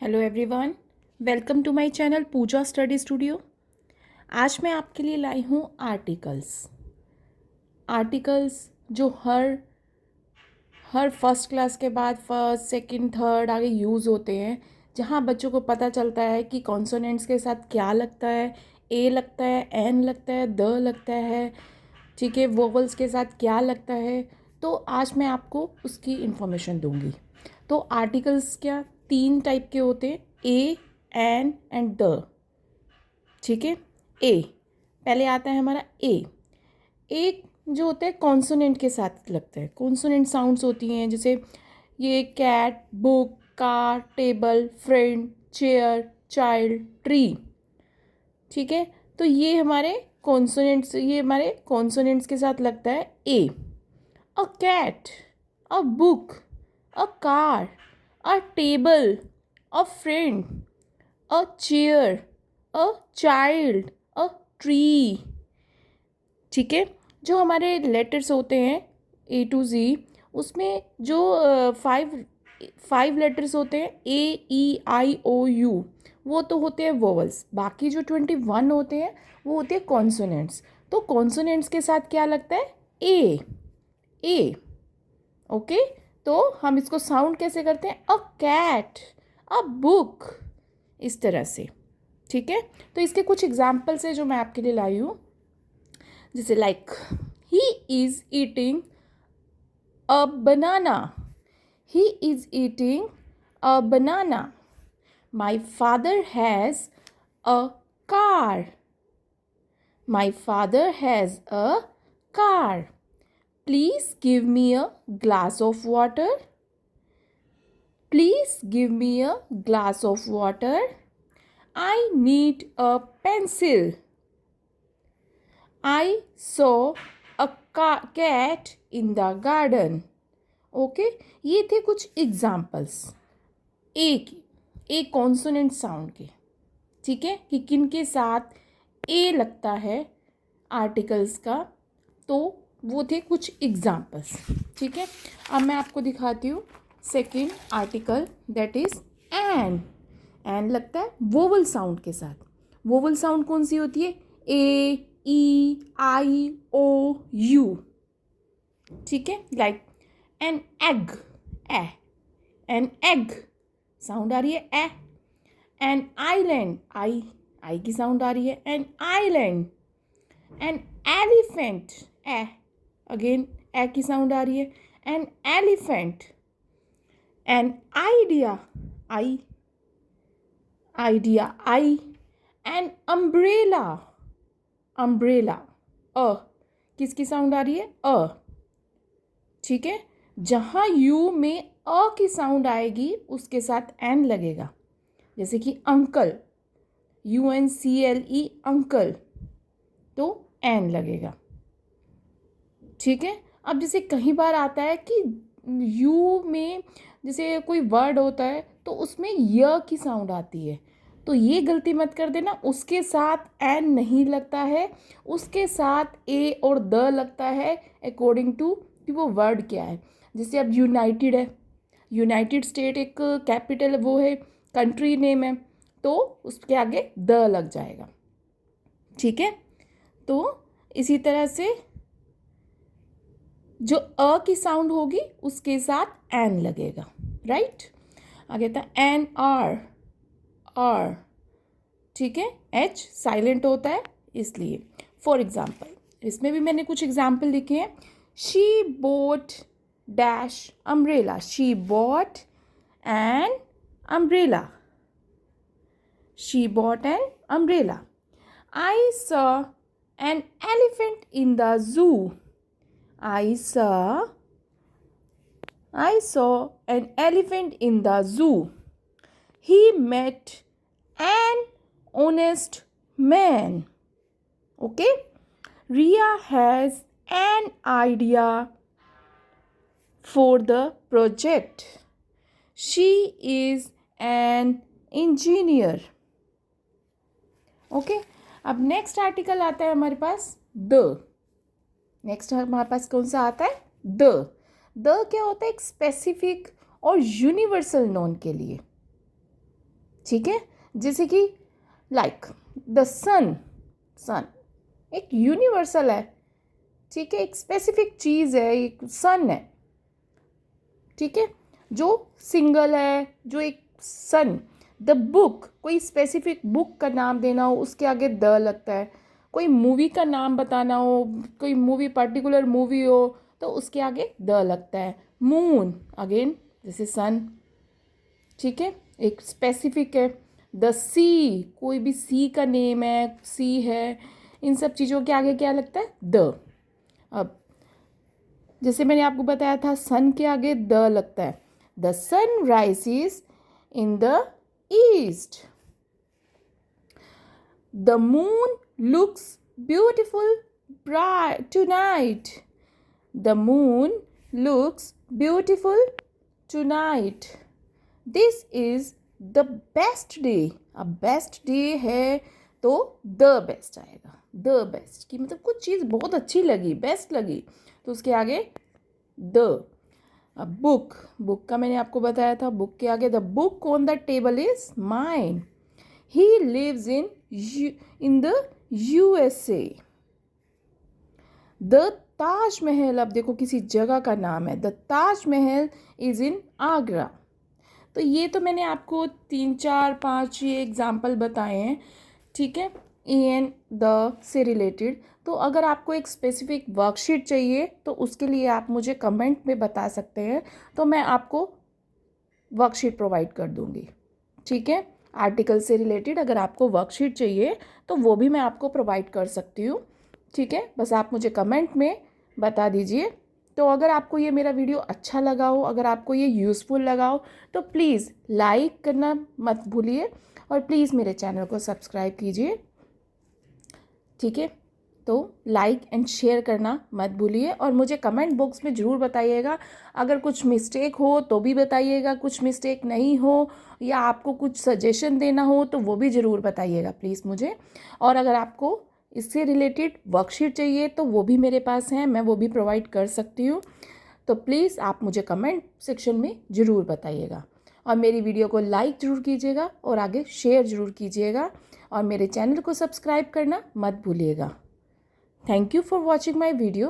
Hello everyone, welcome to my channel Pooja study studio. आज मैं आपके लिए लाई हूँ आर्टिकल्स जो हर फर्स्ट क्लास के बाद फर्स्ट सेकंड थर्ड आगे यूज़ होते हैं, जहाँ बच्चों को पता चलता है कि कॉन्सोनेंट्स के साथ क्या लगता है। ए लगता है, एन लगता है, द लगता है, ठीक है। वोवल्स के साथ क्या लगता है, तो आज मैं आपको उसकी इन्फॉर्मेशन दूंगी। तो आर्टिकल्स क्या तीन टाइप के होते हैं, ए, एन एंड द, ठीक है। ए पहले आता है हमारा ए जो होता है कॉन्सोनेंट के साथ लगता है। कॉन्सोनेंट साउंड्स होती हैं जैसे ये cat, book, car, table, friend, chair, child, tree, ठीक है। तो ये हमारे कॉन्सोनेंट्स के साथ लगता है a. A cat, a book, a car, a table, a friend, a chair, a child, a tree, ठीक है। जो हमारे लेटर्स होते हैं ए टू जी, उसमें जो फाइव लेटर्स होते हैं ए, ई, आई, ओ, यू, वो तो होते हैं वोवल्स। बाकी जो 21 होते हैं वो होते हैं कॉन्सोनेंट्स। तो कॉन्सोनेंट्स के साथ क्या लगता है, ए। ओके, तो हम इसको साउंड कैसे करते हैं, अ कैट, अ बुक, इस तरह से, ठीक है। तो इसके कुछ एग्जाम्पल्स है जो मैं आपके लिए लाई हूँ, जैसे like he is eating a banana, he is eating a banana, my father has a car, my father has a car, please give me a glass of water, please give me a glass of water, I need a pencil, I saw a cat in the garden. Okay, ये थे कुछ examples ए consonant sound के, ठीक है, कि किन के साथ ए लगता है आर्टिकल्स का। तो वो थे कुछ एग्जाम्पल्स, ठीक है। अब मैं आपको दिखाती हूँ second article, that is an. An लगता है वोवल साउंड के साथ। वोवल साउंड कौन सी होती है, ए, ई, आई, ओ, यू, ठीक है। Like an egg, A, an egg sound आ रही है ए। एन आइलैंड, आई की साउंड आ रही है, an island. An elephant, A, again A की साउंड आ रही है, an elephant. An idea, I, idea, I. An umbrella, umbrella, a, किसकी साउंड आ रही है, अ, ठीक है। जहाँ यू में अ की साउंड आएगी उसके साथ एन लगेगा, जैसे कि अंकल, UNCLE, अंकल, तो एन लगेगा, ठीक है। अब जैसे कई बार आता है कि यू में जैसे कोई वर्ड होता है तो उसमें य की साउंड आती है, तो ये गलती मत कर देना, उसके साथ एन नहीं लगता है, उसके साथ ए और द लगता है अकॉर्डिंग टू कि वो वर्ड क्या है। जैसे अब यूनाइटेड है, यूनाइटेड स्टेट एक कैपिटल वो है, कंट्री नेम है, तो उसके आगे द लग जाएगा, ठीक है। तो इसी तरह से जो अ की साउंड होगी उसके साथ एन लगेगा, राइट। आगे था एन आर, ठीक है। एच साइलेंट होता है इसलिए। फॉर एग्जाम्पल इसमें भी मैंने कुछ एग्जाम्पल लिखे हैं। She boat dash umbrella, she bought an umbrella, she bought an umbrella. I saw an elephant in the zoo, I saw an elephant in the zoo. He met an honest man. Okay? Ria has an idea for the project. She is an engineer. Okay? अब next article आता है हमारे पास the. Next हमारे पास कौन सा आता है, the क्या होता है, एक स्पेसिफिक और यूनिवर्सल नोन के लिए, ठीक है, जैसे कि लाइक द सन, सन एक यूनिवर्सल है, ठीक है, एक स्पेसिफिक चीज़ है, एक सन है, ठीक है, जो सिंगल है, जो एक सन। द बुक, कोई स्पेसिफिक बुक का नाम देना हो उसके आगे द लगता है। कोई मूवी का नाम बताना हो, कोई मूवी पर्टिकुलर मूवी हो तो उसके आगे द लगता है। मून अगेन जैसे सन, ठीक है, एक स्पेसिफिक है। द सी, कोई भी सी का नेम है, सी है, इन सब चीज़ों के आगे क्या लगता है? द। अब जैसे मैंने आपको बताया था सन के आगे द लगता है। The sun rises in the east. The moon looks beautiful bright tonight. The moon looks beautiful tonight. This is the best day. अब बेस्ट डे है तो द बेस्ट आएगा। द बेस्ट की मतलब कुछ चीज़ बहुत अच्छी लगी, बेस्ट लगी, तो उसके आगे द। अब बुक, बुक का मैंने आपको बताया था, बुक के आगे the book on the table is mine. He lives in the USA। The Taj Mahal, अब देखो किसी जगह का नाम है, the Taj Mahal is in Agra. तो ये तो मैंने आपको 3 4 5 ये एग्जाम्पल बताए हैं, ठीक है, एन द से रिलेटेड। तो अगर आपको एक स्पेसिफिक वर्कशीट चाहिए तो उसके लिए आप मुझे कमेंट में बता सकते हैं, तो मैं आपको वर्कशीट प्रोवाइड कर दूंगी, ठीक है। आर्टिकल से रिलेटेड अगर आपको वर्कशीट चाहिए तो वो भी मैं आपको प्रोवाइड कर सकती हूँ, ठीक है। बस आप मुझे कमेंट में बता दीजिए। तो अगर आपको ये मेरा वीडियो अच्छा लगा हो, अगर आपको ये यूज़फुल लगा हो तो प्लीज़ लाइक करना मत भूलिए और प्लीज़ मेरे चैनल को सब्सक्राइब कीजिए, ठीक है। तो लाइक एंड शेयर करना मत भूलिए और मुझे कमेंट बॉक्स में ज़रूर बताइएगा। अगर कुछ मिस्टेक हो तो भी बताइएगा, कुछ मिस्टेक नहीं हो या आपको कुछ सजेशन देना हो तो वो भी ज़रूर बताइएगा प्लीज़ मुझे। और अगर आपको इससे रिलेटेड वर्कशीट चाहिए तो वो भी मेरे पास है, मैं वो भी प्रोवाइड कर सकती हूँ। तो प्लीज़ आप मुझे कमेंट सेक्शन में ज़रूर बताइएगा और मेरी वीडियो को लाइक ज़रूर कीजिएगा और आगे शेयर ज़रूर कीजिएगा और मेरे चैनल को सब्सक्राइब करना मत भूलिएगा। Thank you for watching my video.